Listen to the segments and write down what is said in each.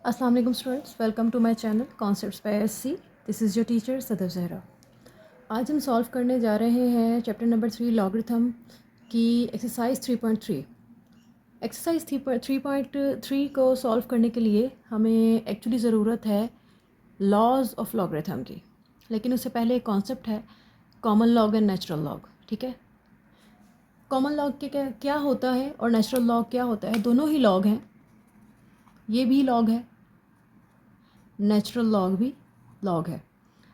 अस्सलाम वालेकुम students, welcome to my channel concepts by SC. This is your teacher Sadaf Zahra. आज हम सॉल्व करने जा रहे हैं चैप्टर नंबर 3 लॉगरिथम की एक्सरसाइज 3.3। एक्सरसाइज 3.3 को सॉल्व करने के लिए हमें एक्चुअली ज़रूरत है लॉज ऑफ लॉगरिथम की, लेकिन उससे पहले एक कॉन्सेप्ट है common log and natural log. ठीक है, कॉमन लॉग के क्या होता है और नेचुरल लॉग क्या होता है। दोनों ही लॉग हैं, ये भी लॉग है, नेचुरल लॉग भी लॉग है।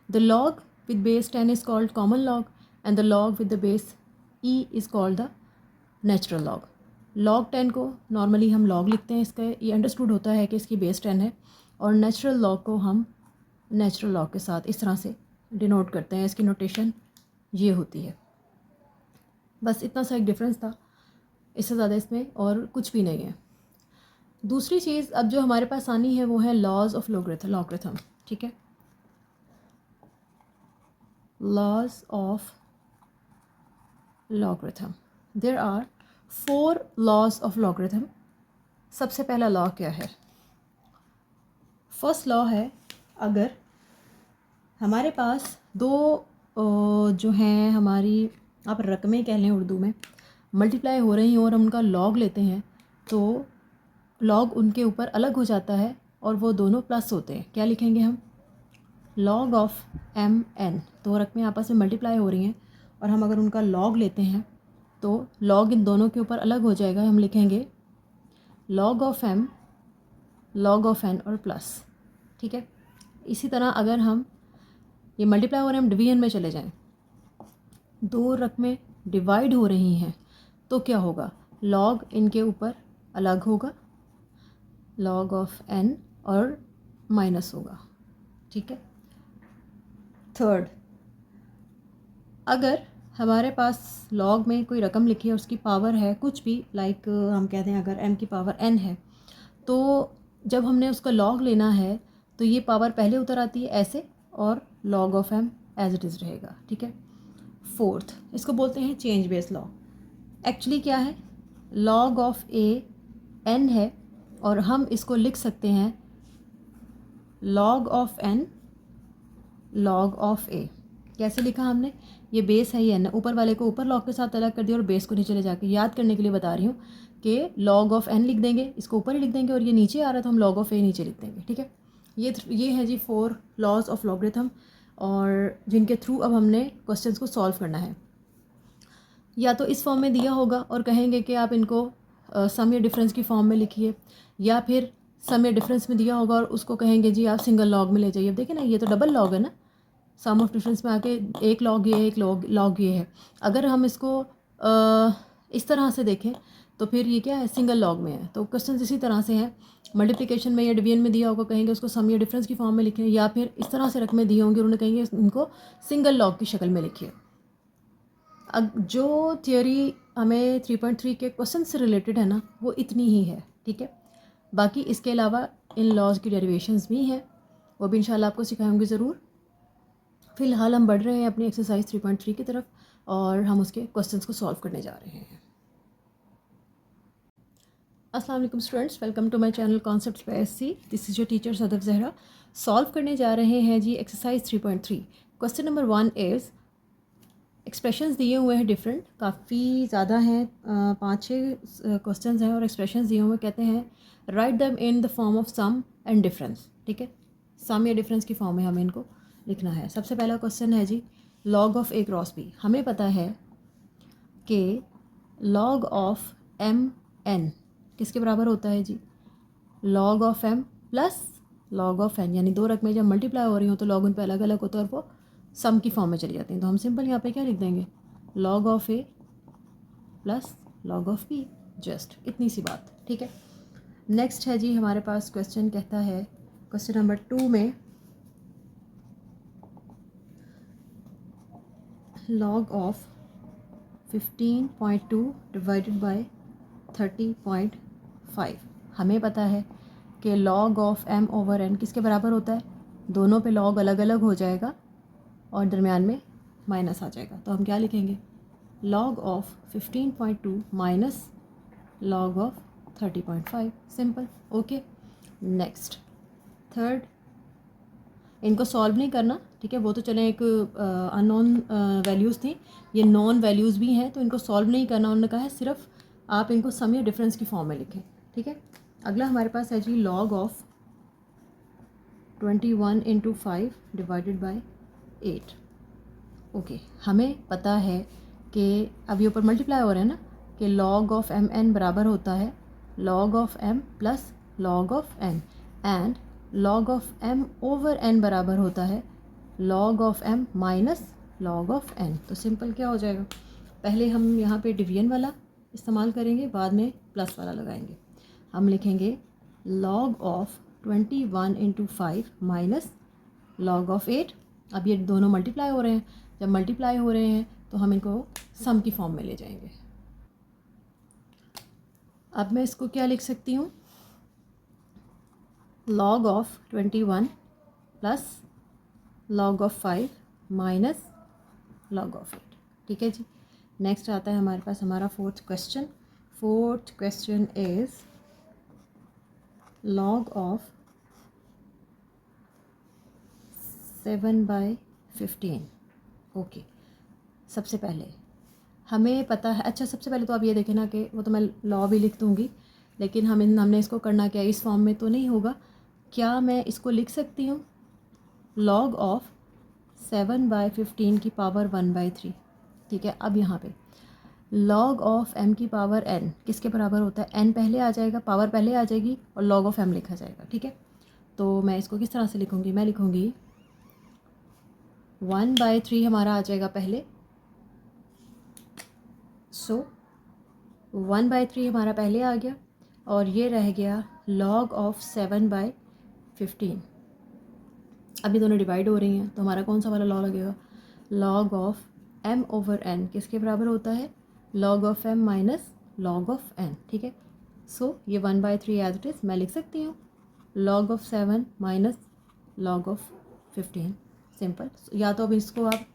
The log with base 10 is called common log and the log with the base e is called the natural log. log 10 को नॉर्मली हम log लिखते हैं, इसका ये अंडरस्टूड होता है कि इसकी बेस 10 है, और नेचुरल log को हम नेचुरल log के साथ इस तरह से डिनोट करते हैं। इसकी नोटेशन ये होती है। बस इतना सा एक डिफरेंस था, इससे ज़्यादा इसमें और कुछ भी नहीं है। दूसरी चीज़ अब जो हमारे पास आनी है वो है लॉज ऑफ लॉगरिथम। ठीक है, laws of logarithm. There are 4 laws of logarithm. सबसे पहला लॉ क्या है? फर्स्ट लॉ है, अगर हमारे पास दो जो हैं हमारी, आप रकमें कह लें उर्दू में, मल्टीप्लाई हो रही हैं और हम उनका लॉग लेते हैं तो लॉग उनके ऊपर अलग हो जाता है और वो दोनों प्लस होते हैं। क्या लिखेंगे हम? Log of m n. दो रकमें आपस में मल्टीप्लाई हो रही हैं और हम अगर उनका लॉग लेते हैं तो लॉग इन दोनों के ऊपर अलग हो जाएगा। हम लिखेंगे log of m, log of n और प्लस। ठीक है, इसी तरह अगर हम ये मल्टीप्लाई हो रहे हैं, हम डिवीजन में चले जाएं, दो रकमें डिवाइड हो रही हैं तो क्या होगा? लॉग इनके ऊपर अलग होगा, लॉग ऑफ एन और माइनस होगा। ठीक है, थर्ड, अगर हमारे पास लॉग में कोई रकम लिखी है, उसकी पावर है कुछ भी, लाइक हम कहते हैं अगर m की पावर n है, तो जब हमने उसका लॉग लेना है तो ये पावर पहले उतर आती है ऐसे, और log of m as it is रहेगा। ठीक है, फोर्थ, इसको बोलते हैं चेंज बेस लॉ। एक्चुअली क्या है? लॉग ऑफ a n है और हम इसको लिख सकते हैं log of n log of a। कैसे लिखा हमने? ये बेस है, ये n, ऊपर वाले को ऊपर लॉग के साथ अलग कर दिया और बेस को नीचे ले जाके, याद करने के लिए बता रही हूँ कि लॉग ऑफ n लिख देंगे, इसको ऊपर ही लिख देंगे, और ये नीचे आ रहा था हम लॉग ऑफ a नीचे लिख देंगे। ठीक है, ये है जी 4 लॉज ऑफ लॉगरिथम, और जिनके थ्रू अब हमने क्वेश्चंस को सॉल्व करना है। या तो इस फॉर्म में दिया होगा और कहेंगे कि आप इनको सम या डिफरेंस की फॉर्म में लिखिए, या फिर सम या डिफरेंस में दिया होगा और उसको कहेंगे जी आप सिंगल लॉग में ले जाइए। अब देखें ना, ये तो डबल लॉग है ना, सम ऑफ डिफरेंस में आके एक लॉग ये है, एक लॉग ये है। अगर हम इसको इस तरह से देखें तो फिर ये क्या है? सिंगल लॉग में है। तो क्वेश्चन इसी तरह से हैं, मल्टीप्लिकेशन में या डिवीजन में दिया होगा, कहेंगे उसको सम या डिफरेंस की फॉर्म में लिखें, या फिर इस तरह से रकमें दिए होंगे, उन्होंने कहेंगे इनको सिंगल लॉग की शक्ल में लिखिए। अब जो थियोरी हमें 3.3 के क्वेश्चन से रिलेटेड है ना, वो इतनी ही है। ठीक है, बाकी इसके अलावा इन लॉज की डेरिवेशंस भी हैं, वो भी इंशाल्लाह आपको सिखाऊंगी ज़रूर। फ़िलहाल हम बढ़ रहे हैं अपनी एक्सरसाइज 3.3 की तरफ और हम उसके क्वेश्चंस को सॉल्व करने जा रहे हैं। अस्सलाम वालेकुम students, welcome to my channel concepts by SC. This is your teacher Sadaf Zahra. Solve करने जा रहे हैं जी exercise 3.3। Question number 1 is, expressions दिए हुए हैं डिफरेंट, काफ़ी ज़्यादा हैं, 5-6 क्वेश्चंस हैं और एक्सप्रेशंस दिए हुए, कहते हैं write them in the form of sum and difference. ठीक है, सम या डिफरेंस की फॉर्म में हमें इनको लिखना है। सबसे पहला क्वेश्चन है जी log of A cross B. हमें पता है कि लॉग ऑफ एम एन किसके बराबर होता है जी? Log of M plus log of N, यानी दो रकमें जब मल्टीप्लाई हो रही हो तो लॉग उन पर अलग अलग होता है और वो सम की फॉर्म में चली जाती हैं। तो हम सिंपल यहाँ पे क्या लिख देंगे? Log of a plus log of b, just इतनी सी बात। ठीक है, नेक्स्ट है जी हमारे पास क्वेश्चन, कहता है क्वेश्चन नंबर 2 में log of 15.2 डिवाइडेड बाय 30.5। हमें पता है कि log of m over n किसके बराबर होता है? दोनों पे log अलग अलग हो जाएगा और दरमियान में माइनस आ जाएगा। तो हम क्या लिखेंगे? log of 15.2 minus log of 30.5। Simple. Okay, next third, इनको सॉल्व नहीं करना, ठीक है, वो तो चलें एक अननोन वैल्यूज़ थी, ये नॉन वैल्यूज़ भी हैं, तो इनको सॉल्व नहीं करना। उन्होंने कहा है सिर्फ आप इनको सम या डिफरेंस की फॉर्म में लिखें, ठीक है। अगला हमारे पास है जी log of 21 into 5 divided by 8। Okay, हमें पता है कि अब ये ऊपर मल्टीप्लाई हो रहे हैं ना, कि लॉग ऑफ एम एन बराबर होता है log of M plus log of n, and log of m over n बराबर होता है log of m minus log of n. तो सिंपल क्या हो जाएगा, पहले हम यहाँ पे डिवीजन वाला इस्तेमाल करेंगे, बाद में प्लस वाला लगाएंगे। हम लिखेंगे log of 21 into 5 minus log of 8। अब ये दोनों मल्टीप्लाई हो रहे हैं, जब मल्टीप्लाई हो रहे हैं तो हम इनको सम की फॉर्म में ले जाएंगे। अब मैं इसको क्या लिख सकती हूँ, log of 21 plus log of 5 minus log of 8, ठीक है जी। नेक्स्ट आता है हमारे पास हमारा fourth question. Fourth question is log of 7/15। Okay, सबसे पहले हमें पता है, अच्छा सबसे पहले तो आप ये देखें ना कि वो तो मैं लॉ भी लिख दूँगी, लेकिन हमने इसको करना क्या, इस फॉर्म में तो नहीं होगा। क्या मैं इसको लिख सकती हूँ लॉग ऑफ 7/15 की पावर 1/3, ठीक है। अब यहाँ पे लॉग ऑफ m की पावर n किसके बराबर होता है, n पहले आ जाएगा, पावर पहले आ जाएगी और लॉग ऑफ m लिखा जाएगा, ठीक है। तो मैं इसको किस तरह से लिखूँगी, मैं लिखूँगी 1/3 हमारा आ जाएगा पहले, सो 1/3 हमारा पहले आ गया, और ये रह गया लॉग ऑफ 7/15। अभी दोनों डिवाइड हो रही हैं, तो हमारा कौन सा वाला लॉ लगेगा, log of m over n किसके बराबर होता है, log of m minus log of n, ठीक है। सो ये 1/3 एज इट इज़ मैं लिख सकती हूँ log of 7 minus log of 15, simple. या तो अब इसको आप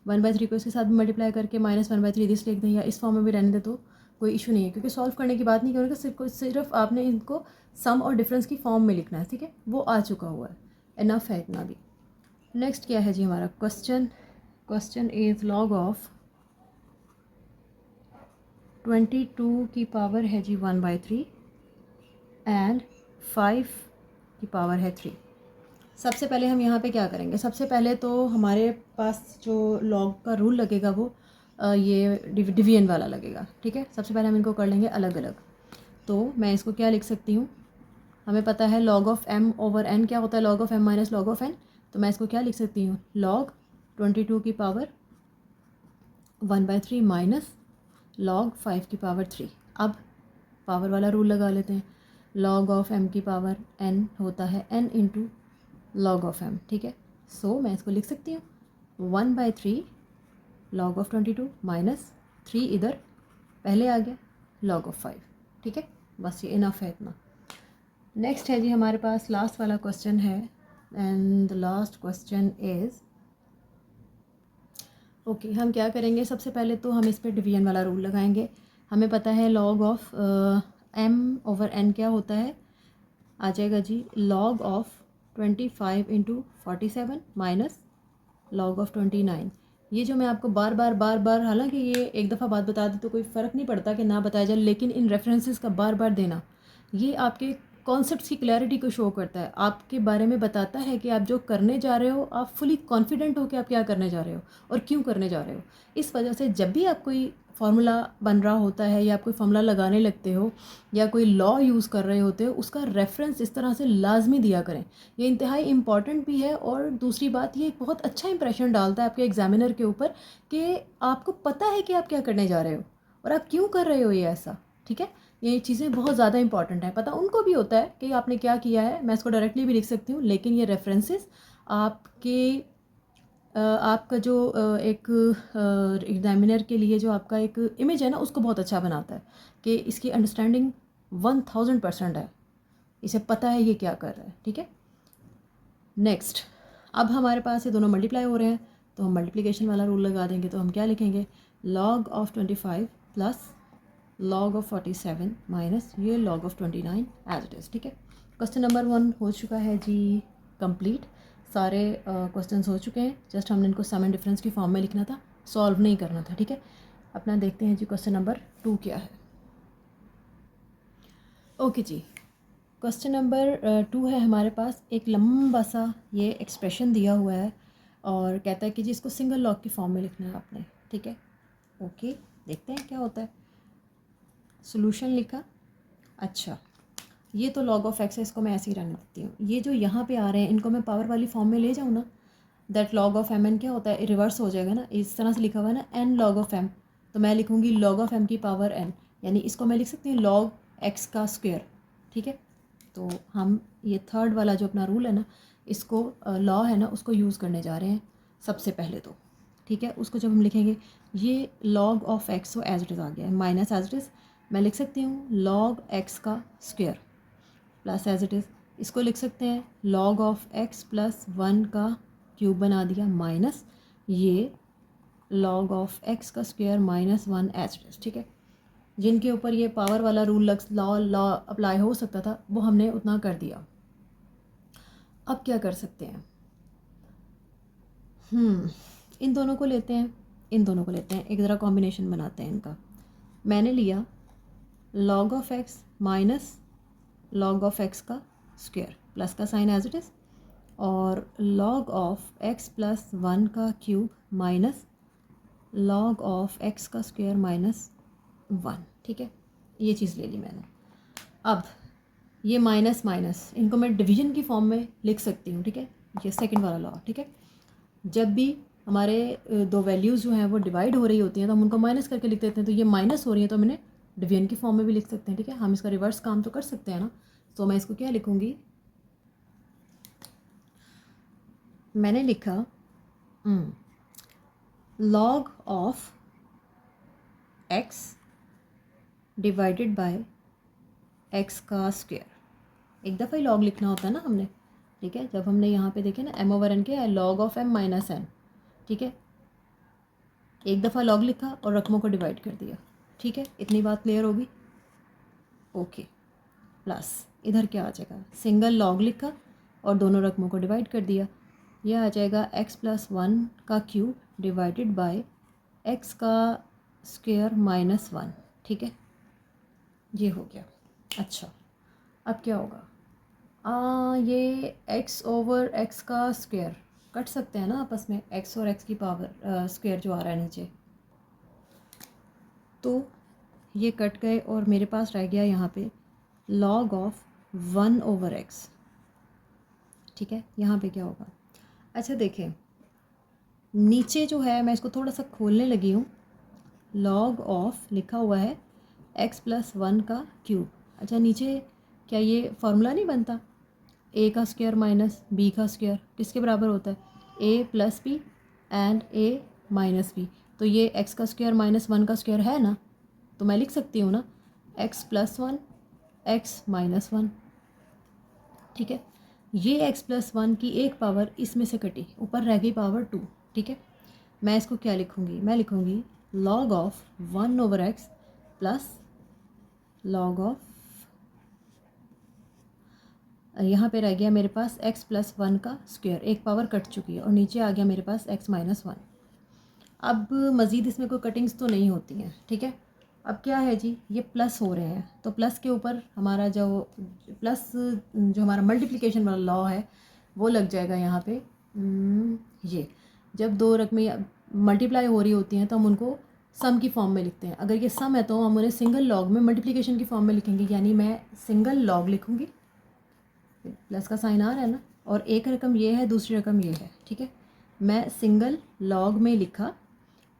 1/3 को इसके साथ भी मल्टीप्लाई करके -1/3 दिस लिख दें, या इस फॉर्म में भी रहने दें तो कोई इशू नहीं है, क्योंकि सॉल्व करने की बात नहीं करेंगे, सिर्फ आपने इनको सम और डिफरेंस की फॉर्म में लिखना है, ठीक है। वो आ चुका हुआ है, इनफ है इतना भी। नेक्स्ट क्या है जी हमारा question, question is log of 22 की पावर है जी 1/3 एंड 5 की पावर है 3। सबसे पहले हम यहाँ पे क्या करेंगे, सबसे पहले तो हमारे पास जो लॉग का रूल लगेगा वो ये डिवीजन वाला लगेगा, ठीक है। सबसे पहले हम इनको कर लेंगे अलग अलग। तो मैं इसको क्या लिख सकती हूँ, हमें पता है log of m over n क्या होता है, log of m minus log of n। तो मैं इसको क्या लिख सकती हूँ, लॉग 22 की पावर 1/3 माइनस लॉग 5 की पावर 3। अब पावर वाला रूल लगा लेते हैं, लॉग ऑफ m की पावर n होता है n into log of m, ठीक है। सो मैं इसको लिख सकती हूँ 1/3 लॉग ऑफ 22 माइनस 3 इधर पहले आ गया लॉग ऑफ 5, ठीक है। बस ये इनफ है इतना। नेक्स्ट है जी हमारे पास लास्ट वाला क्वेश्चन है, and the last question is okay, हम क्या करेंगे, सबसे पहले तो हम इस पर डिवीजन वाला रूल लगाएंगे। हमें पता है log of m over n क्या होता है, आ जाएगा जी log of 25 into 47 minus log of 29। ये जो मैं आपको बार बार हालांकि ये एक दफ़ा बात बता दी तो कोई फ़र्क नहीं पड़ता कि ना बताया जाए, लेकिन इन रेफरेंसेस का बार बार देना ये आपके कॉन्सेप्ट्स की क्लैरिटी को शो करता है, आपके बारे में बताता है कि आप जो करने जा रहे हो आप फुली कॉन्फिडेंट हो कि आप क्या करने जा रहे हो और क्यों करने जा रहे हो। इस वजह से जब भी आप कोई फार्मूला बन रहा होता है या आप कोई फार्मूला लगाने लगते हो या कोई लॉ यूज़ कर रहे होते हो, उसका रेफरेंस इस तरह से लाजमी दिया करें। ये इंतहाई इम्पॉर्टेंट भी है, और दूसरी बात ये बहुत अच्छा इंप्रेशन डालता है आपके एग्जामिनर के ऊपर कि आपको पता है कि आप क्या करने जा रहे हो और आप क्यों कर रहे हो ये ऐसा, ठीक है। ये चीज़ें बहुत ज़्यादा इंपॉर्टेंट है, पता उनको भी होता है कि आपने क्या किया है, मैं इसको डायरेक्टली भी लिख सकती हूँ, लेकिन ये रेफरेंसेस आपके आपका जो एक एग्जामिनर के लिए जो आपका एक इमेज है ना उसको बहुत अच्छा बनाता है कि इसकी अंडरस्टैंडिंग 1000% है, इसे पता है ये क्या कर रहा है, ठीक है। नेक्स्ट, अब हमारे पास ये दोनों मल्टीप्लाई हो रहे हैं तो हम मल्टीप्लिकेशन वाला रूल लगा देंगे। तो हम क्या लिखेंगे, log of 25 plus log of 47 minus ये log of 29 as it is, ठीक है। क्वेश्चन नंबर 1 हो चुका है जी कंप्लीट। सारे क्वेश्चंस हो चुके हैं, जस्ट हमने इनको सम एंड डिफरेंस की फॉर्म में लिखना था, सॉल्व नहीं करना था। ठीक है, अपना देखते हैं जी क्वेश्चन नंबर 2 क्या है। ओके जी, क्वेश्चन नंबर 2 है हमारे पास। एक लंबा सा ये एक्सप्रेशन दिया हुआ है और कहता है कि जी इसको सिंगल लॉग की फॉर्म में लिखना है आपने। ठीक है, ओके, देखते हैं क्या होता है। सोल्यूशन लिखा। अच्छा, ये तो log ऑफ एक्स है, इसको मैं ऐसे ही रहने देती हूँ। ये जो यहाँ पे आ रहे हैं इनको मैं पावर वाली फॉर्म में ले जाऊँ ना, that log of m n क्या होता है, रिवर्स हो जाएगा ना। इस तरह से लिखा हुआ है ना n log ऑफ m, तो मैं लिखूँगी log ऑफ m की पावर n, यानी इसको मैं लिख सकती हूँ log x का स्क्वायर। ठीक है, तो हम ये थर्ड वाला जो अपना रूल है ना, इसको लॉ है ना, उसको यूज़ करने जा रहे हैं सबसे पहले तो। ठीक है, उसको जब हम लिखेंगे, ये log ऑफ x वो एज इट इज़ आ गया है, माइनस एज इट इज़ मैं लिख सकती हूँ log x का square plus as it is इसको लिख सकते हैं log ऑफ x प्लस 1 का क्यूब बना दिया, माइनस ये log ऑफ x का square minus 1 as it is. ठीक है, जिनके ऊपर ये पावर वाला रूल लॉ अप्लाई हो सकता था वो हमने उतना कर दिया। अब क्या कर सकते हैं, इन दोनों को लेते हैं, इन दोनों को लेते हैं, एक ज़रा कॉम्बिनेशन बनाते हैं इनका। मैंने लिया log of x minus log of x का स्क्वायर, प्लस का साइन एज इट इज़, और log ऑफ x प्लस 1 का cube minus log of x का स्क्वायर माइनस 1। ठीक है, ये चीज़ ले ली मैंने। अब ये माइनस माइनस इनको मैं डिवीजन की फॉर्म में लिख सकती हूँ। ठीक है, ये सेकंड वाला लॉ। ठीक है, जब भी हमारे दो वैल्यूज़ जो हैं वो डिवाइड हो रही होती हैं तो हम उनको माइनस करके लिख देते हैं, तो ये माइनस हो रही है तो मैंने डिवीजन की फॉर्म में भी लिख सकते हैं। ठीक है, हम इसका रिवर्स काम तो कर सकते हैं ना, तो मैं इसको क्या लिखूँगी, मैंने लिखा log of x divided by x का स्क्वायर। एक दफ़ा ही log लिखना होता है ना हमने। ठीक है, जब हमने यहाँ पे देखे ना m ओवर n क्या है, log of m minus n। ठीक है, एक दफ़ा log लिखा और रकमों को डिवाइड कर दिया। ठीक है, इतनी बात क्लियर होगी। ओके, प्लस इधर क्या आ जाएगा, सिंगल log लिखा और दोनों रकमों को डिवाइड कर दिया। यह आ जाएगा x प्लस 1 का क्यूब डिवाइडेड बाय x का स्क्वायर माइनस 1। ठीक है, ये हो गया। अच्छा, अब क्या होगा, ये x ओवर x का स्क्वायर कट सकते हैं ना आपस में, x और x की पावर स्क्वायर जो आ रहा है नीचे, तो ये कट गए और मेरे पास रह गया यहाँ पे log ऑफ 1 ओवर x। ठीक है, यहाँ पे क्या होगा, अच्छा देखें नीचे जो है मैं इसको थोड़ा सा खोलने लगी हूँ, log ऑफ लिखा हुआ है x प्लस 1 का क्यूब। अच्छा, नीचे क्या ये फार्मूला नहीं बनता, a का स्क्वायर माइनस b का स्क्वायर किसके बराबर होता है, a plus b and a minus b. तो ये x का स्क्वायर माइनस 1 का स्क्वायर है ना, तो मैं लिख सकती हूँ ना x प्लस 1 x माइनस 1। ठीक है, ये x प्लस 1 की एक पावर इसमें से कटी, ऊपर रह गई पावर 2। ठीक है, मैं इसको क्या लिखूँगी, मैं लिखूँगी log of 1 over x plus log of, यहाँ पे रह गया मेरे पास x प्लस 1 का स्क्वायर, एक पावर कट चुकी है और नीचे आ गया मेरे पास x माइनस 1। अब मज़ीद इसमें कोई कटिंग्स तो नहीं होती हैं। ठीक है, अब क्या है जी, ये प्लस हो रहे हैं तो प्लस के ऊपर हमारा जो प्लस जो हमारा मल्टीप्लिकेशन वाला लॉ है वो लग जाएगा यहाँ पे। ये जब दो रकमें मल्टीप्लाई हो रही होती हैं तो हम उनको सम की फॉर्म में लिखते हैं। अगर ये सम है तो हम उन्हें सिंगल लॉग में मल्टीप्लिकेशन की फॉर्म में लिखेंगे, यानी मैं सिंगल लॉग लिखूँगी, प्लस का साइन आ रहा है ना, और एक रकम ये है दूसरी रकम ये है। ठीक है, मैं सिंगल लॉग में लिखा,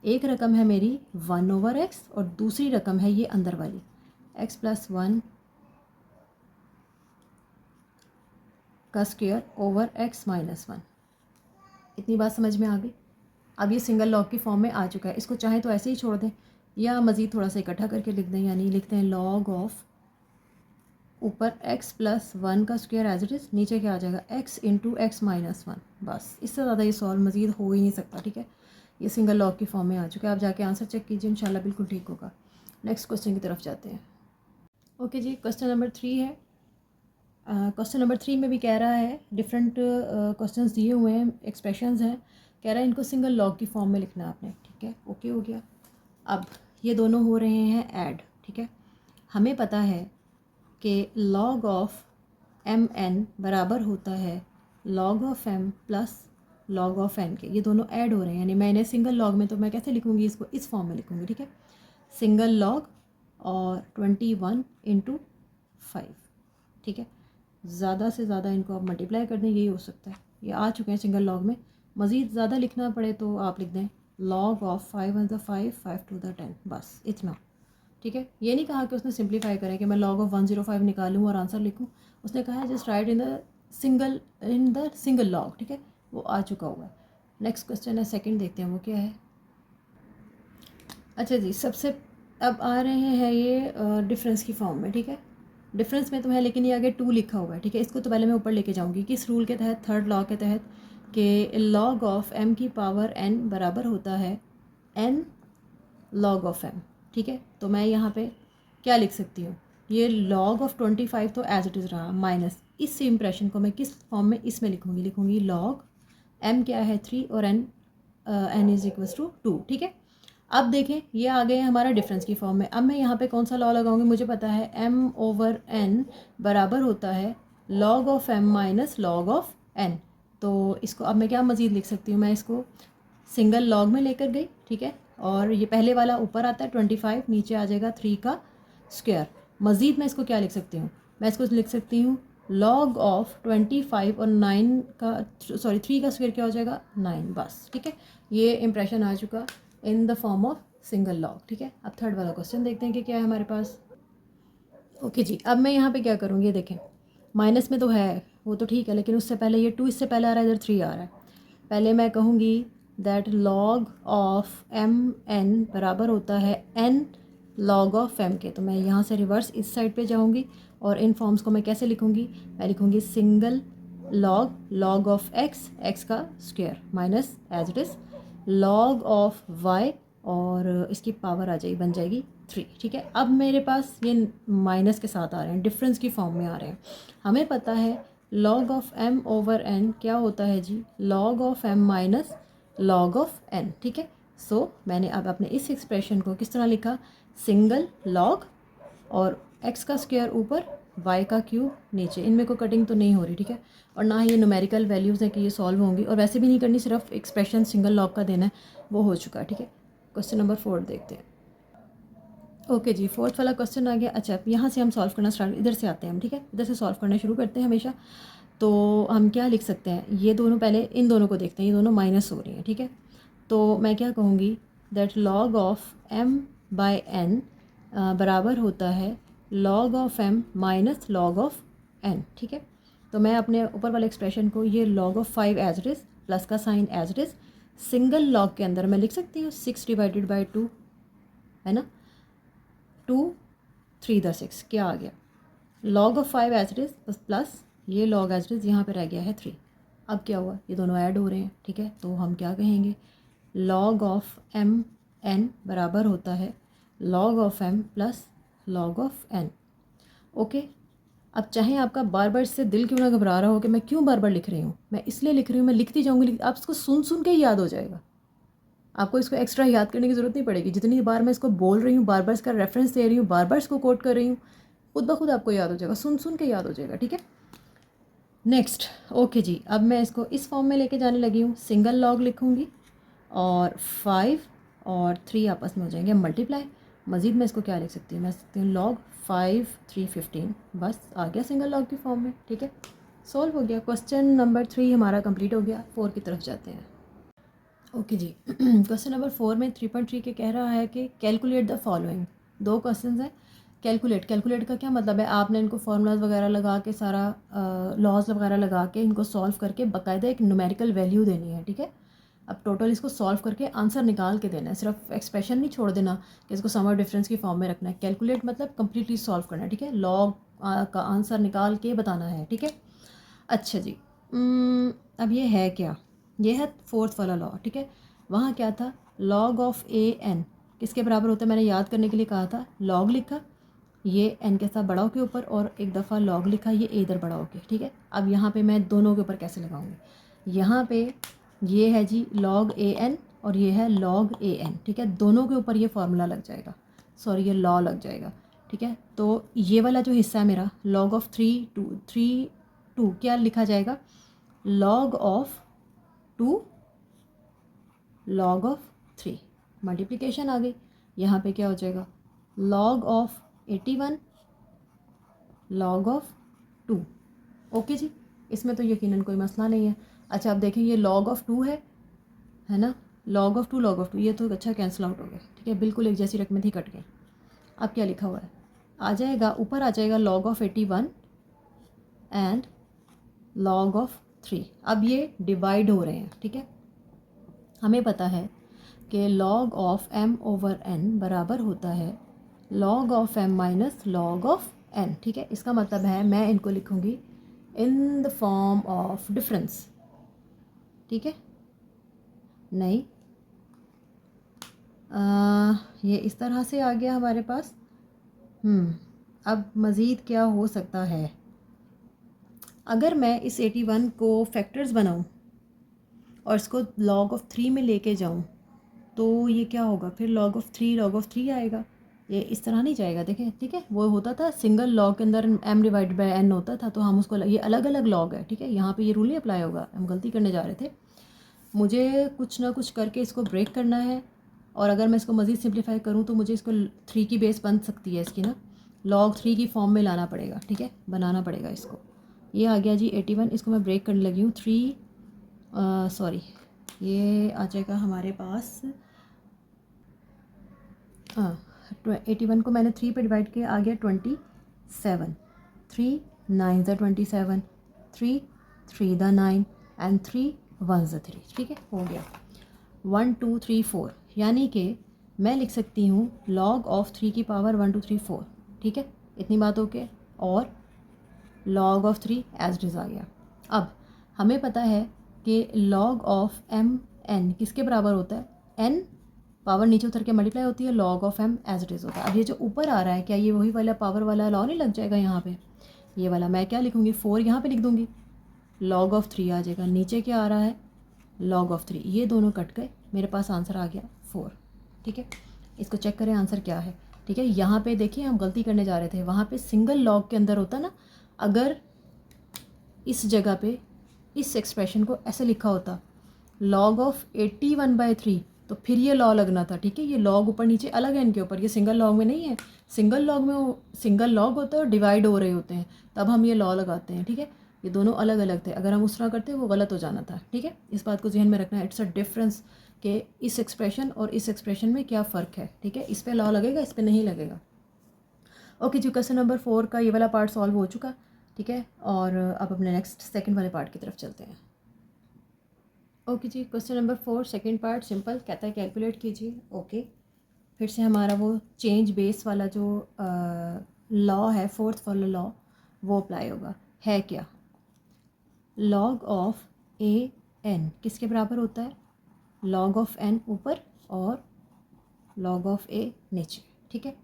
एक रकम है मेरी 1 ओवर x और दूसरी रकम है ये अंदर वाली x प्लस 1 का स्क्वायर ओवर x माइनस 1। इतनी बात समझ में आ गई। अब ये सिंगल लॉग की फॉर्म में आ चुका है, इसको चाहे तो ऐसे ही छोड़ दें या मज़ीद थोड़ा सा इकट्ठा करके लिख दें, यानी लिखते हैं log ऑफ ऊपर x प्लस 1 का स्क्वायर एज इट इज़, नीचे क्या आ जाएगा x इंटू एक्स माइनस 1। बस इससे ज़्यादा ये सॉल्व मज़ीद हो ही नहीं सकता। ठीक है, ये सिंगल लॉग की फॉर्म में आ चुका है। आप जाके आंसर चेक कीजिए, इंशाल्लाह बिल्कुल ठीक होगा। नेक्स्ट क्वेश्चन की तरफ जाते हैं। ओके जी, क्वेश्चन नंबर 3 है। क्वेश्चन नंबर 3 में भी कह रहा है, डिफरेंट क्वेश्चंस दिए हुए हैं, एक्सप्रेशंस हैं, कह रहा है इनको सिंगल लॉग की फॉर्म में लिखना है आपने, ठीक है, ओके हो गया। अब ये दोनों हो रहे हैं ऐड, ठीक है। हमें पता है कि log ऑफ एम एन बराबर होता है log of M plus log of n के, ये दोनों ऐड हो रहे हैं, यानी मैं इन्हें सिंगल लॉग में, तो मैं कैसे लिखूँगी इसको, इस फॉर्म में लिखूँगी, ठीक है। सिंगल लॉग और 21 इंटू 5, ठीक है। ज़्यादा से ज़्यादा इनको आप मल्टीप्लाई कर दें, यही हो सकता है, ये आ चुके हैं सिंगल लॉग में। मज़ीद ज़्यादा लिखना पड़े तो आप लिख दें log ऑफ 5 1 5 5 2 10, बस इतना, ठीक है। ये नहीं कहा कि उसने सिंप्लीफाई करें कि मैं log ऑफ 105 निकालूँ और आंसर लिखूँ, उसने कहा है just right in the single log, ठीक है, वो आ चुका हुआ है। नेक्स्ट क्वेश्चन है, सेकंड देखते हैं वो क्या है। अच्छा जी, सबसे अब आ रहे हैं ये डिफरेंस की फॉर्म में, ठीक है। डिफरेंस में तो है लेकिन ये आगे 2 लिखा हुआ है, ठीक है। इसको तो पहले मैं ऊपर लेके जाऊंगी, किस रूल के तहत, थर्ड लॉ के तहत, कि log ऑफ m की पावर n बराबर होता है n log ऑफ m, ठीक है। तो मैं यहाँ पे क्या लिख सकती हूँ, ये log ऑफ 25 तो एज इट इज़ रहा, माइनस इस इम्प्रेशन को मैं किस फॉर्म में, इसमें लिखूँगी log m क्या है 3 और n इज़ इक्वल्स टू 2, ठीक है। अब देखें ये आ गए हमारा डिफरेंस की फॉर्म में। अब मैं यहाँ पे कौन सा लॉ लगाऊंगी, मुझे पता है m ओवर n बराबर होता है log of m minus log of n। तो इसको अब मैं क्या मज़ीद लिख सकती हूँ, मैं इसको सिंगल लॉग में लेकर गई, ठीक है। और ये पहले वाला ऊपर आता है 25, नीचे आ जाएगा 3 का स्क्वायर। मज़ीद मैं इसको क्या लिख सकती हूँ, मैं इसको लिख सकती हूँ log ऑफ 25 और 9 का, सॉरी 3 का स्क्वायर क्या हो जाएगा 9, बस, ठीक है। ये इंप्रेशन आ चुका इन the form of single log, ठीक है। अब थर्ड वाला क्वेश्चन देखते हैं कि क्या है हमारे पास। ओके जी, अब मैं यहाँ पे क्या करूँगी, ये देखें माइनस में तो है वो तो ठीक है, लेकिन उससे पहले ये 2 इससे पहले आ रहा है, इधर 3 आ रहा है। पहले मैं कहूँगी that log of m n बराबर होता है n log ऑफ m के। तो मैं यहाँ से रिवर्स इस साइड पे जाऊँगी और इन फॉर्म्स को मैं कैसे लिखूँगी, मैं लिखूँगी सिंगल log ऑफ x का square minus as it is log of y, और इसकी पावर आ जाएगी, बन जाएगी 3, ठीक है। अब मेरे पास ये माइनस के साथ आ रहे हैं, डिफरेंस की फॉर्म में आ रहे हैं। हमें पता है log of m over n क्या होता है जी, log of m minus log of n, ठीक है। सो मैंने अब अपने इस एक्सप्रेशन को किस तरह लिखा, सिंगल log और x का स्क्वायर ऊपर, y का क्यूब नीचे, इनमें कोई कटिंग तो नहीं हो रही, ठीक है। और ना ही ये न्यूमेरिकल वैल्यूज़ हैं कि ये सॉल्व होंगी, और वैसे भी नहीं करनी, सिर्फ एक्सप्रेशन सिंगल लॉग का देना है, वो हो चुका है, ठीक है। क्वेश्चन नंबर 4 देखते हैं। ओके जी, फोर्थ वाला क्वेश्चन आ गया। अच्छा, यहाँ से हम सॉल्व करना स्टार्ट, इधर से आते हैं हम, ठीक है, इधर से सॉल्व करना शुरू करते हैं हमेशा। तो हम क्या लिख सकते हैं, ये दोनों पहले इन दोनों को देखते हैं, ये दोनों माइनस हो रही हैं, ठीक है। तो मैं क्या कहूँगी that log of m by n बराबर होता है log of m minus log of n, ठीक है। तो मैं अपने ऊपर वाले एक्सप्रेशन को, ये log of 5 as it is, plus का sine as it is, single log के अंदर मैं लिख सकती हूँ 6 डिवाइडेड बाई 2, है ना, 2 3 द 6 क्या आ गया, log of 5 as it is plus ये log एज इट इज़, यहाँ पे रह गया है 3। अब क्या हुआ, ये दोनों ऐड हो रहे हैं, ठीक है। तो हम क्या कहेंगे, log ऑफ m n बराबर होता है log of m plus log of n, okay. अब चाहे आपका बार बार इससे दिल क्यों ना घबरा रहा हो कि मैं क्यों बार बार लिख रही हूँ, मैं इसलिए लिख रही हूँ, मैं लिखती जाऊँगी, आप इसको सुन के ही याद हो जाएगा, आपको इसको एक्स्ट्रा याद करने की ज़रूरत नहीं पड़ेगी। जितनी बार मैं इसको बोल रही हूँ, बार बार इसका रेफरेंस दे रही हूँ, बार बार इसको कोट कर रही हूँ, खुद ब खुद आपको याद हो जाएगा, सुन के याद हो जाएगा, ठीक है। नेक्स्ट, ओके जी, अब मैं इसको इस फॉर्म में लेके जाने लगी हूँ, सिंगल लॉग लिखूँगी और 5 और 3 आपस में हो जाएंगे मल्टीप्लाई। मज़ीद मैं इसको क्या लिख सकती हूँ, मैं सकती हूँ log 5 3 15, बस आ गया सिंगल लॉग की फॉर्म में, ठीक है। सॉल्व हो गया। क्वेश्चन नंबर 3 हमारा कंप्लीट हो गया। 4 की तरफ जाते हैं। ओके जी, क्वेश्चन नंबर 4 में 3.3 के कह रहा है कि कैलकुलेट द फॉलोइंग। दो क्वेश्चन हैं। कैलकुलेट का क्या मतलब है, आपने इनको फार्मूलाज वगैरह लगा के, सारा लॉज वगैरह लगा के इनको सॉल्व करके बाकायदा एक न्यूमेरिकल वैल्यू देनी है, ठीक है। अब टोटल इसको सॉल्व करके आंसर निकाल के देना है, सिर्फ एक्सप्रेशन नहीं छोड़ देना कि इसको सम और डिफरेंस की फॉर्म में रखना है। कैलकुलेट मतलब कम्प्लीटली सॉल्व करना है, ठीक है। लॉग का आंसर निकाल के बताना है, ठीक है। अच्छा जी, अब ये है क्या, ये है फोर्थ वाला लॉ, ठीक है। वहाँ क्या था, log ऑफ a n किसके बराबर होता है, मैंने याद करने के लिए कहा था, log लिखा ये n के साथ बढ़ाओ के ऊपर और एक दफ़ा log लिखा, ये a इधर बढ़ाओ के, ठीक है। अब यहाँ पे मैं दोनों के ऊपर कैसे लगाऊंगी, यहाँ पे ये है जी log an और ये है log an, ठीक है। दोनों के ऊपर ये फार्मूला लग जाएगा, सॉरी ये लॉ लग जाएगा, ठीक है। तो ये वाला जो हिस्सा है मेरा log ऑफ 3 क्या लिखा जाएगा, log of 2 log of 3, multiplication आ गई। यहाँ पे क्या हो जाएगा, log of 81 log of 2। Okay जी, इसमें तो यकीनन कोई मसला नहीं है। अच्छा अब देखें ये log ऑफ 2 है ना, log ऑफ 2 ये तो अच्छा कैंसिल आउट हो गया, ठीक है, बिल्कुल एक जैसी रकमें थी, कट गई। अब क्या लिखा हुआ है, आ जाएगा ऊपर आ जाएगा log of 81 and log of 3। अब ये डिवाइड हो रहे हैं, ठीक है। हमें पता है कि log of m over n बराबर होता है log of m minus log of n, ठीक है। इसका मतलब है मैं इनको लिखूँगी इन द फॉर्म ऑफ डिफरेंस, ठीक है। नहीं ये इस तरह से आ गया हमारे पास। अब मज़ीद क्या हो सकता है, अगर मैं इस 81 को फैक्टर्स बनाऊं और इसको log ऑफ 3 में लेके जाऊं तो ये क्या होगा, फिर log ऑफ 3 आएगा। ये इस तरह नहीं जाएगा, देखें, ठीक है। वो होता था सिंगल लॉग के अंदर m डिवाइड बाय n होता था, तो हम उसको ये अलग अलग लॉग है, ठीक है। यहाँ पे ये रूल नहीं अप्लाई होगा, हम गलती करने जा रहे थे। मुझे कुछ ना कुछ करके इसको ब्रेक करना है, और अगर मैं इसको मज़ीद सिंप्लीफाई करूँ तो मुझे इसको 3 की बेस बन सकती है इसकी ना, log 3 की फॉर्म में लाना पड़ेगा, ठीक है, बनाना पड़ेगा इसको। ये आ गया जी 81, इसको मैं ब्रेक करने लगी हूँ 3 सॉरी ये आ जाएगा हमारे पास, हाँ 81 को मैंने 3 पे डिवाइड किया, आ गया 27, 3 9 ज़ा 27, 3 3 दा 9 एंड 3 1 ज़ा 3, ठीक है, हो गया 1 2 3 4। यानी कि मैं लिख सकती हूँ log ऑफ 3 की पावर 1 2 3 4, ठीक है, इतनी बात ओके। और log of 3 as it is आ गया। अब हमें पता है कि log ऑफ m n किसके बराबर होता है, n पावर नीचे उतर के मल्टीप्लाई होती है, log of m as it is होता है। अब ये जो ऊपर आ रहा है, क्या ये वही वाला पावर वाला लॉ नहीं लग जाएगा यहाँ पे, ये वाला मैं क्या लिखूँगी 4 यहाँ पे लिख दूँगी, log ऑफ 3 आ जाएगा। नीचे क्या आ रहा है, log ऑफ 3, ये दोनों कट गए, मेरे पास आंसर आ गया 4, ठीक है। इसको चेक करें आंसर क्या है, ठीक है। यहाँ पे देखिए हम गलती करने जा रहे थे, वहाँ पे सिंगल लॉग के अंदर होता ना, अगर इस जगह पे इस एक्सप्रेशन को ऐसे लिखा होता log ऑफ 81/3, तो फिर ये लॉ लगना था, ठीक है। ये लॉग ऊपर नीचे अलग है इनके ऊपर, ये सिंगल लॉग में नहीं है। सिंगल लॉग में वो सिंगल लॉग होता है और डिवाइड हो रहे होते हैं, तब हम ये लॉ लगाते हैं, ठीक है। ये दोनों अलग अलग थे, अगर हम उस तरह करते वो गलत हो जाना था, ठीक है। इस बात को जहन में रखना है, इट्स अ डिफरेंस कि इस एक्सप्रेशन और इस एक्सप्रेशन में क्या फ़र्क है, ठीक है। इस पर लॉ लगेगा, इस पर नहीं लगेगा। ओके जी, क्वेश्चन नंबर 4 का ये वाला पार्ट सॉल्व हो चुका, ठीक है। और अब अपने नेक्स्ट सेकंड वाले पार्ट की तरफ चलते हैं। ओके जी, question number 4 second part simple कहता है कैलकुलेट कीजिए। ओके, फिर से हमारा वो चेंज बेस वाला जो लॉ है, फोर्थ वाला लॉ, वो अप्लाई होगा। है क्या, log ऑफ ए एन किसके बराबर होता है, log ऑफ एन ऊपर और log ऑफ ए नीचे, ठीक है।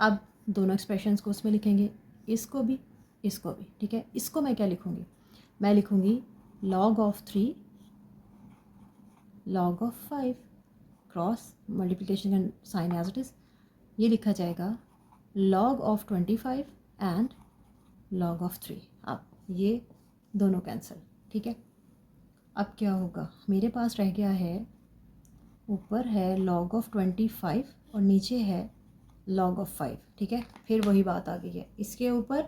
अब दोनों एक्सप्रेशंस को उसमें लिखेंगे, इसको भी इसको भी, ठीक है। इसको मैं क्या लिखूँगी, मैं लिखूँगी log of 3 log of 5, cross multiplication का साइन एज इट इज़, ये लिखा जाएगा log of 25 and log of 3। अब ये दोनों कैंसिल, ठीक है। अब क्या होगा, मेरे पास रह गया है, ऊपर है log ऑफ 25 और नीचे है log ऑफ 5, ठीक है। फिर वही बात आ गई है, इसके ऊपर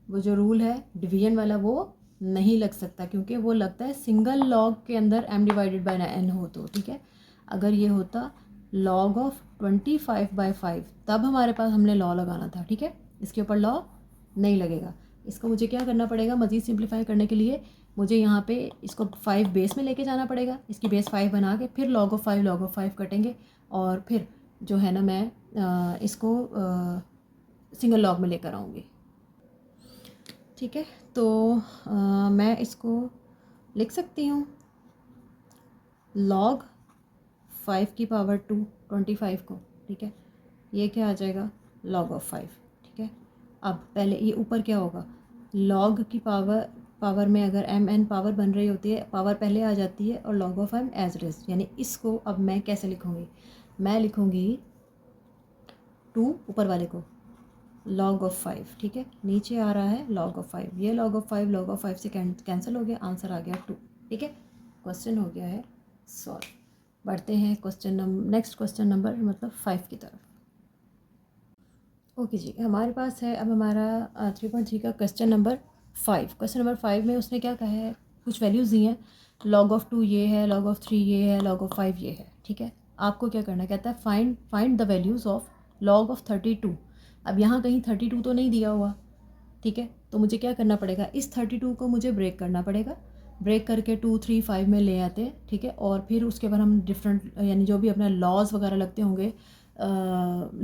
वो जो रूल है डिवीजन वाला वो नहीं लग सकता, क्योंकि वो लगता है सिंगल लॉग के अंदर m डिवाइडेड बाय n हो तो, ठीक है। अगर ये होता log ऑफ 25/5 तब हमारे पास हमने लॉ लगाना था, ठीक है। इसके ऊपर लॉ नहीं लगेगा। इसको मुझे क्या करना पड़ेगा, मज़ीद सिंप्लीफाई करने के लिए मुझे यहाँ पे इसको 5 बेस में लेके जाना पड़ेगा, इसकी बेस 5 बना के फिर log ऑफ 5 कटेंगे, और फिर जो है ना मैं इसको सिंगल लॉग में लेकर आऊँगी, ठीक है। तो मैं इसको लिख सकती हूँ log 5 की पावर 2 25 को, ठीक है। ये क्या आ जाएगा log ऑफ 5, ठीक ठीक है। अब पहले ये ऊपर क्या होगा, लॉग की पावर में अगर एम एन पावर बन रही होती है, पावर पहले आ जाती है और log of m as it is, यानी इसको अब मैं कैसे लिखूँगी, मैं लिखूँगी 2 ऊपर वाले को लॉग ऑफ 5, ठीक है। नीचे आ रहा है लॉग ऑफ 5, ये लॉग ऑफ 5 लॉग ऑफ 5 से कैंसिल हो गया, आंसर आ गया 2, ठीक है। क्वेश्चन हो गया है सॉल्व। बढ़ते हैं नेक्स्ट क्वेश्चन नंबर मतलब 5 की तरफ। ओके जी, हमारे पास है अब हमारा 3.3 का क्वेश्चन नंबर 5। क्वेश्चन नंबर 5 में उसने क्या कहा है, कुछ वैल्यूज़ दी हैं, लॉग ऑफ 2 ये है, लॉग ऑफ 3 ये है, लॉग ऑफ 5 ये है, ठीक है। आपको क्या करना है, कहता है find the values of log of 32। अब यहाँ कहीं 32 तो नहीं दिया हुआ, ठीक है, तो मुझे क्या करना पड़ेगा, इस 32 को मुझे ब्रेक करना पड़ेगा। ब्रेक करके 2 3 5 में ले आते हैं, ठीक है। और फिर उसके बाद हम डिफरेंट यानी जो भी अपना लॉज वगैरह लगते होंगे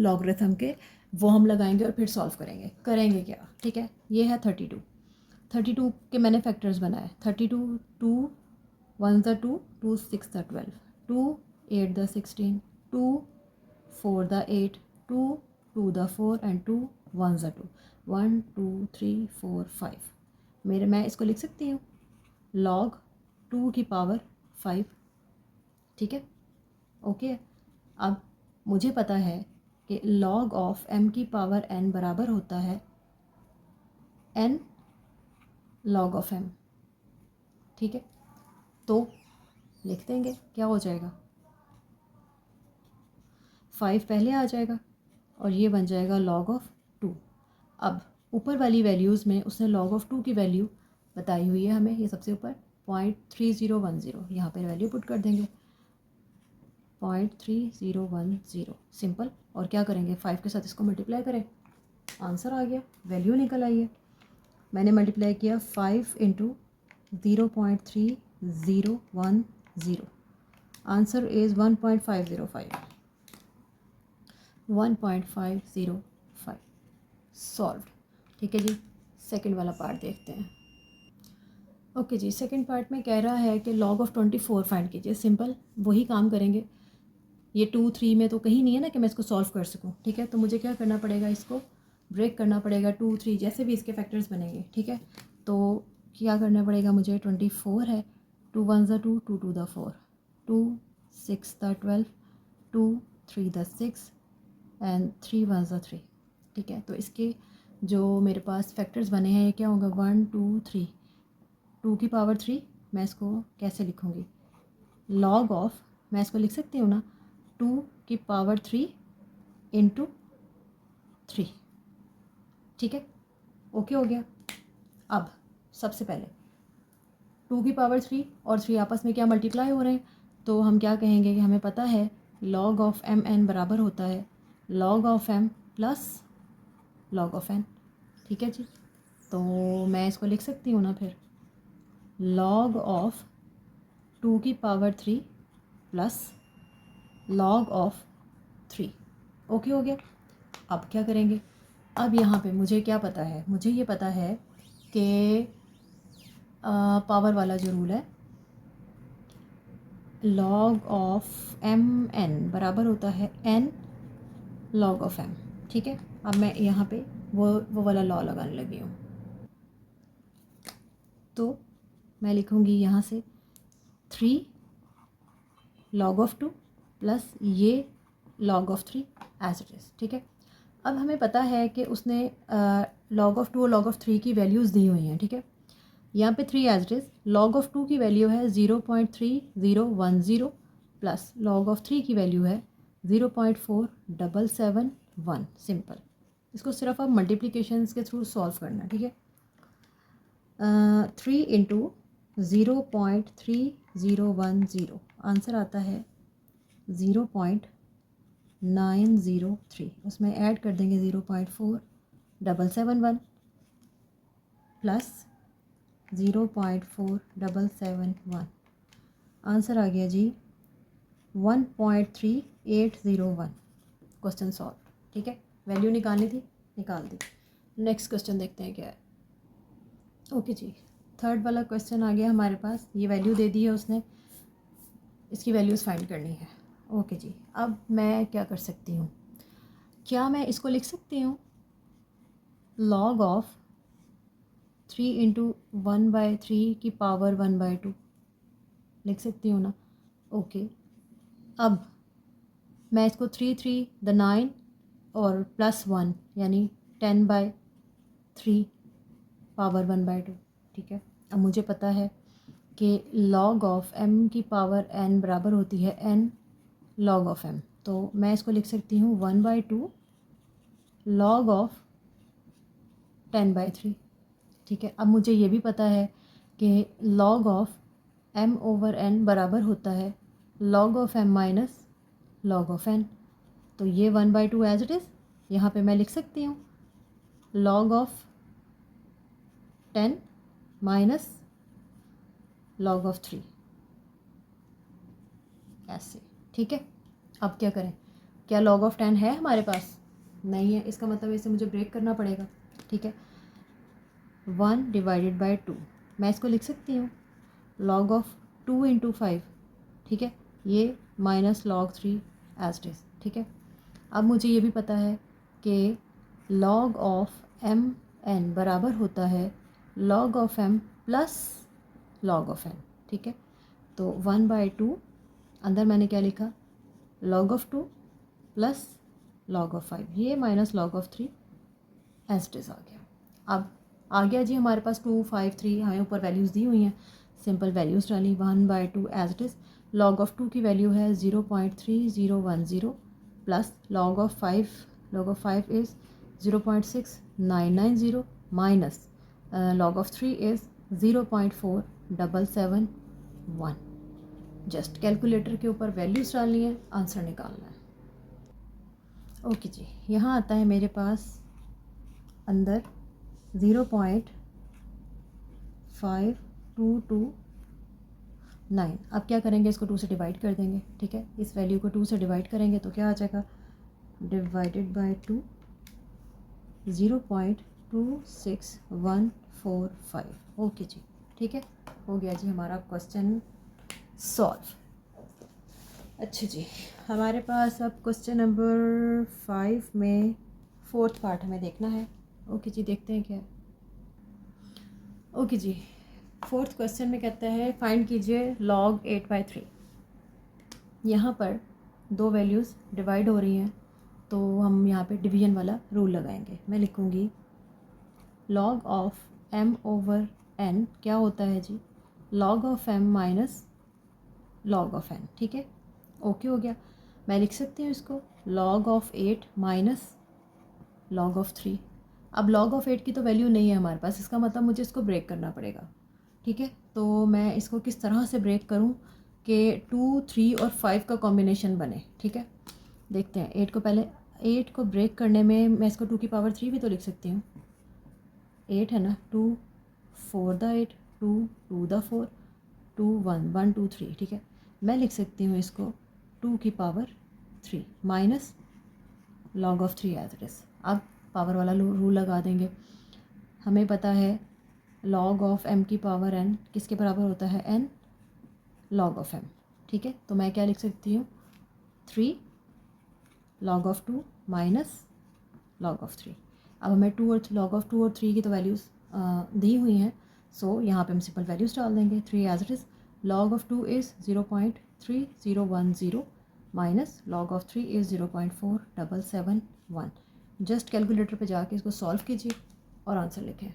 लॉगरिथम के, वो हम लगाएंगे और फिर सॉल्व करेंगे क्या, ठीक है। ये है 32 के मैंने फैक्टर्स बनाए, 32 2 1 the 2 2 6 the 12 2 8 the 16 2 4 the 8 2 2 the 4 and 2 1 the 2 1 2 3 4 5। मैं इसको लिख सकती हूँ लॉग 2 की पावर 5, ठीक है। ओके, अब मुझे पता है कि लॉग ऑफ m की पावर n बराबर होता है n लॉग ऑफ m, ठीक है। तो लिख देंगे, क्या हो जाएगा, 5 पहले आ जाएगा और ये बन जाएगा लॉग ऑफ 2। अब ऊपर वाली वैल्यूज़ में उसने लॉग ऑफ 2 की वैल्यू बताई हुई है हमें, ये सबसे ऊपर 0.3010, यहाँ पर वैल्यू पुट कर देंगे 0.3010, सिंपल। और क्या करेंगे, 5 के साथ इसको मल्टीप्लाई करें, आंसर आ गया, वैल्यू निकल आई है। मैंने मल्टीप्लाई किया 5 इंटू 0.3010, आंसर इज़ 1.505 सॉल्व, ठीक है जी। सेकंड वाला पार्ट देखते हैं। ओके जी, सेकंड पार्ट में कह रहा है कि लॉग ऑफ 24 फाइंड कीजिए। सिंपल वही काम करेंगे, ये 2 3 में तो कहीं नहीं है ना कि मैं इसको सॉल्व कर सकूं, ठीक है। तो मुझे क्या करना पड़ेगा, इसको ब्रेक करना पड़ेगा, 2 3 जैसे भी इसके फैक्टर्स बनेंगे, ठीक है। तो क्या करना पड़ेगा मुझे, 24 है, 2 1 the 2 2 2 the 4 2 6 the 12 2 3 the 6 and 3 1 the 3, ठीक है। तो इसके जो मेरे पास फैक्टर्स बने हैं ये क्या होगा, 1 2 3, 2 की पावर 3, मैं इसको कैसे लिखूँगी, लॉग ऑफ, मैं इसको लिख सकती हूँ ना 2 की पावर 3 इंटू 3, ठीक है। ओके हो गया। अब सबसे पहले 2 की पावर 3 और 3 आपस में क्या मल्टीप्लाई हो रहे हैं, तो हम क्या कहेंगे कि हमें पता है लॉग ऑफ एम एन बराबर होता है log of M plus log of n, ठीक है जी। तो मैं इसको लिख सकती हूँ ना फिर लॉग ऑफ 2 की power 3 plus log of 3, okay हो गया। अब क्या करेंगे, अब यहाँ पे मुझे क्या पता है, मुझे ये पता है कि पावर वाला जो रूल है, लॉग ऑफ एम एन बराबर होता है एन लॉग ऑफ एम, ठीक है। अब मैं यहाँ पे वो वाला लॉ लगाने लगी हूँ, तो मैं लिखूँगी यहाँ से 3 लॉग ऑफ 2 प्लस ये log of 3 as it is, ठीक है। अब हमें पता है कि उसने लॉग ऑफ 2 और लॉग ऑफ 3 की वैल्यूज़ दी हुई हैं, ठीक है। यहाँ पे 3 as it is, log of 2 की वैल्यू है 0.3010 प्लस लॉग ऑफ 3 की वैल्यू है 0.4771, सिंपल। इसको सिर्फ आप मल्टीप्लिकेशंस के थ्रू सॉल्व करना, ठीक है। 3 इंटू 0.3010, आंसर आता है 0.903, उसमें ऐड कर देंगे 0.4771 प्लस 0.4771, आंसर आ गया जी 1.3801। क्वेश्चन सॉल्व, ठीक है। वैल्यू निकालनी थी, निकाल दी। नेक्स्ट क्वेश्चन देखते हैं क्या है। ओके जी, थर्ड वाला क्वेश्चन आ गया हमारे पास, ये वैल्यू दे दी है उसने, इसकी वैल्यूज़ फाइंड करनी है। ओके जी, अब मैं क्या कर सकती हूँ, क्या मैं इसको लिख सकती हूँ लॉग ऑफ 3 × 1/3 की पावर 1/2 लिख सकती हूँ ना। ओके, अब मैं इसको 3 3 द 9 और +1 यानी 10/3 पावर 1/2, ठीक है। अब मुझे पता है कि लॉग ऑफ m की पावर n बराबर होती है n लॉग ऑफ m, तो मैं इसको लिख सकती हूँ 1/2 लॉग ऑफ 10/3, ठीक है। अब मुझे ये भी पता है कि लॉग ऑफ m/n बराबर होता है log of m minus log of n, तो ये 1/2 एज इट इज़ यहाँ पे मैं लिख सकती हूँ log of 10 minus log of 3, ऐसे, ठीक है। अब क्या करें, क्या लॉग ऑफ 10 है हमारे पास? नहीं है, इसका मतलब इसे मुझे ब्रेक करना पड़ेगा, ठीक है। 1/2 मैं इसको लिख सकती हूँ लॉग ऑफ 2 × 5, ठीक है, ये minus log 3 as it is, ठीक है। अब मुझे ये भी पता है कि लॉग ऑफ m(n) बराबर होता है log of m plus log of n, ठीक है। तो 1/2 अंदर मैंने क्या लिखा, log of 2 plus log of 5, ये minus log of 3 as it is आ गया। अब आ गया जी हमारे पास 2 5 3, हमें ऊपर वैल्यूज़ दी हुई हैं, सिंपल वैल्यूज़ डाली 1/2 as it is. Log of 2 की वैल्यू है 0.3010 plus log of 5 is 0.6990 minus log of 3 is 0.4771। Just calculator के ऊपर वैल्यूज़ डालनी है, आंसर निकालना है। ओके जी, यहाँ आता है मेरे पास अंदर 0.5229। अब क्या करेंगे, इसको 2 से डिवाइड कर देंगे, ठीक है। इस वैल्यू को 2 से डिवाइड करेंगे तो क्या आ जाएगा, डिवाइडेड बाय 2 0.26145। ओके जी, ठीक है, हो गया जी हमारा क्वेश्चन सॉल्व। अच्छा जी, हमारे पास अब क्वेश्चन नंबर 5 में 4th पार्ट हमें देखना है। ओके जी, देखते हैं क्या है। ओके जी, 4th क्वेश्चन में कहता है फाइंड कीजिए log 8/3। यहाँ पर दो वैल्यूज़ डिवाइड हो रही हैं, तो हम यहाँ पे डिवीजन वाला रूल लगाएंगे। मैं लिखूँगी log ऑफ m/n क्या होता है जी, log of m minus log of n, ठीक है। ओके हो गया, मैं लिख सकती हूँ इसको log of 8 minus log of 3। अब log ऑफ 8 की तो वैल्यू नहीं है हमारे पास, इसका मतलब मुझे इसको ब्रेक करना पड़ेगा, ठीक है। तो मैं इसको किस तरह से ब्रेक करूँ कि 2 3 और 5 का कॉम्बिनेशन बने, ठीक है। देखते हैं, 8 को ब्रेक करने में मैं इसको 2 की पावर 3 भी तो लिख सकती हूँ। 8 है ना, 2 4 द 8, 2 2 द 4, 2 1 1 2 3, ठीक है। मैं लिख सकती हूँ इसको 2 की power 3 minus log of 3 as it is. अब पावर वाला रूल लगा देंगे। हमें पता है लॉग ऑफ m की पावर n किसके बराबर होता है, n लॉग ऑफ m, ठीक है। तो मैं क्या लिख सकती हूँ, 3 log of 2 minus log of 3। अब हमें लॉग ऑफ 2 और 3 की तो वैल्यूज़ दी हुई हैं, सो यहाँ पे हम सिंपल वैल्यूज़ डाल देंगे। 3 as it is, log of 2 is 0.3010 minus log of 3 is 0.4771। Just calculator पे जाके इसको सॉल्व कीजिए और आंसर लिखें।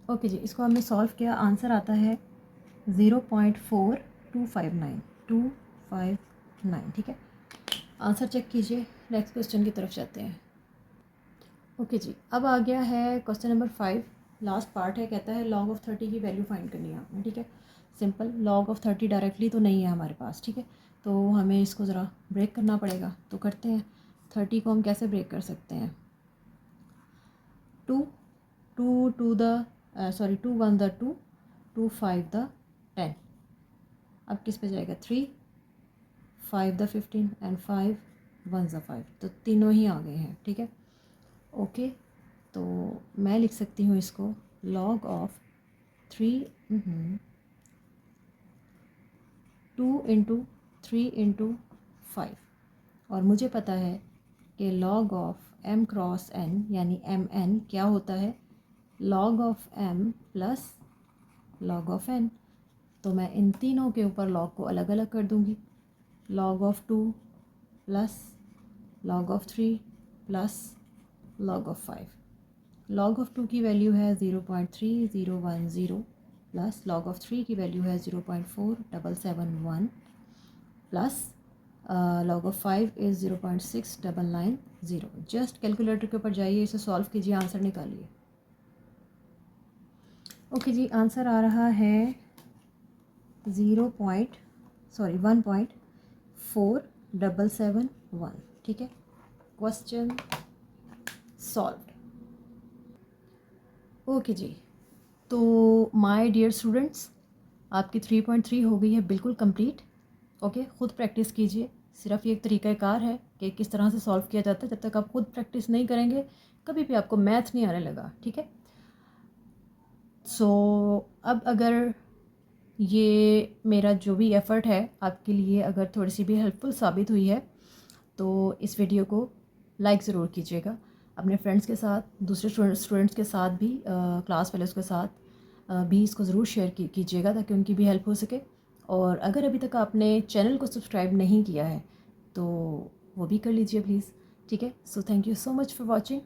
ओके जी, इसको हमने सॉल्व किया, आंसर आता है 0.4259, ठीक है। आंसर चेक कीजिए, नेक्स्ट क्वेश्चन की तरफ जाते हैं। ओके जी, अब आ गया है क्वेश्चन नंबर 5, लास्ट पार्ट है। कहता है लॉग ऑफ 30 की वैल्यू फाइंड करनी है आपने, ठीक है। सिंपल, लॉग ऑफ 30 डायरेक्टली तो नहीं है हमारे पास, ठीक है, तो हमें इसको ज़रा ब्रेक करना पड़ेगा। तो करते हैं, 30 को हम कैसे ब्रेक कर सकते हैं, 2 2 1 द 2, 2 5 द 10। अब किस पे जाएगा, 3 5 द 15 एंड 5 1 द 5, तो तीनों ही आ गए हैं, ठीक है। ओके, तो मैं लिख सकती हूँ इसको log ऑफ 3 2 × 3 × 5, और मुझे पता है कि log of m cross n यानी mn क्या होता है, log of m plus log of n। तो मैं इन तीनों के ऊपर log को अलग अलग कर दूंगी, log of 2 plus log of 3 plus log of 5। log of 2 की वैल्यू है 0.3010 प्लस log ऑफ 3 की वैल्यू है 0.4771 plus log of 5 is 0.6990। Just calculator के ऊपर जाइए, इसे सॉल्व कीजिए, आंसर निकालिए। ओके जी, आंसर आ रहा है 1.4771। ठीक है, क्वेश्चन सॉल्व्ड। ओके जी, तो माय डियर स्टूडेंट्स, आपकी 3.3 हो गई है बिल्कुल कंप्लीट। ओके, ख़ुद प्रैक्टिस कीजिए। सिर्फ ये एक तरीक़ाकार है कि किस तरह से सॉल्व किया जाता है। जब तक आप खुद प्रैक्टिस नहीं करेंगे कभी भी आपको मैथ नहीं आने लगा। ठीक है, सो अब अगर ये मेरा जो भी एफ़र्ट है आपके लिए अगर थोड़ी सी भी हेल्पफुल साबित हुई है तो इस वीडियो को लाइक ज़रूर कीजिएगा। अपने फ्रेंड्स के साथ, दूसरे स्टूडेंट्स के साथ भी, क्लास फेलोज़ के साथ भी इसको ज़रूर शेयर कीजिएगा ताकि उनकी भी हेल्प हो सके। और अगर अभी तक आपने चैनल को सब्सक्राइब नहीं किया है तो वो भी कर लीजिए प्लीज़। ठीक है, so thank you so much for watching.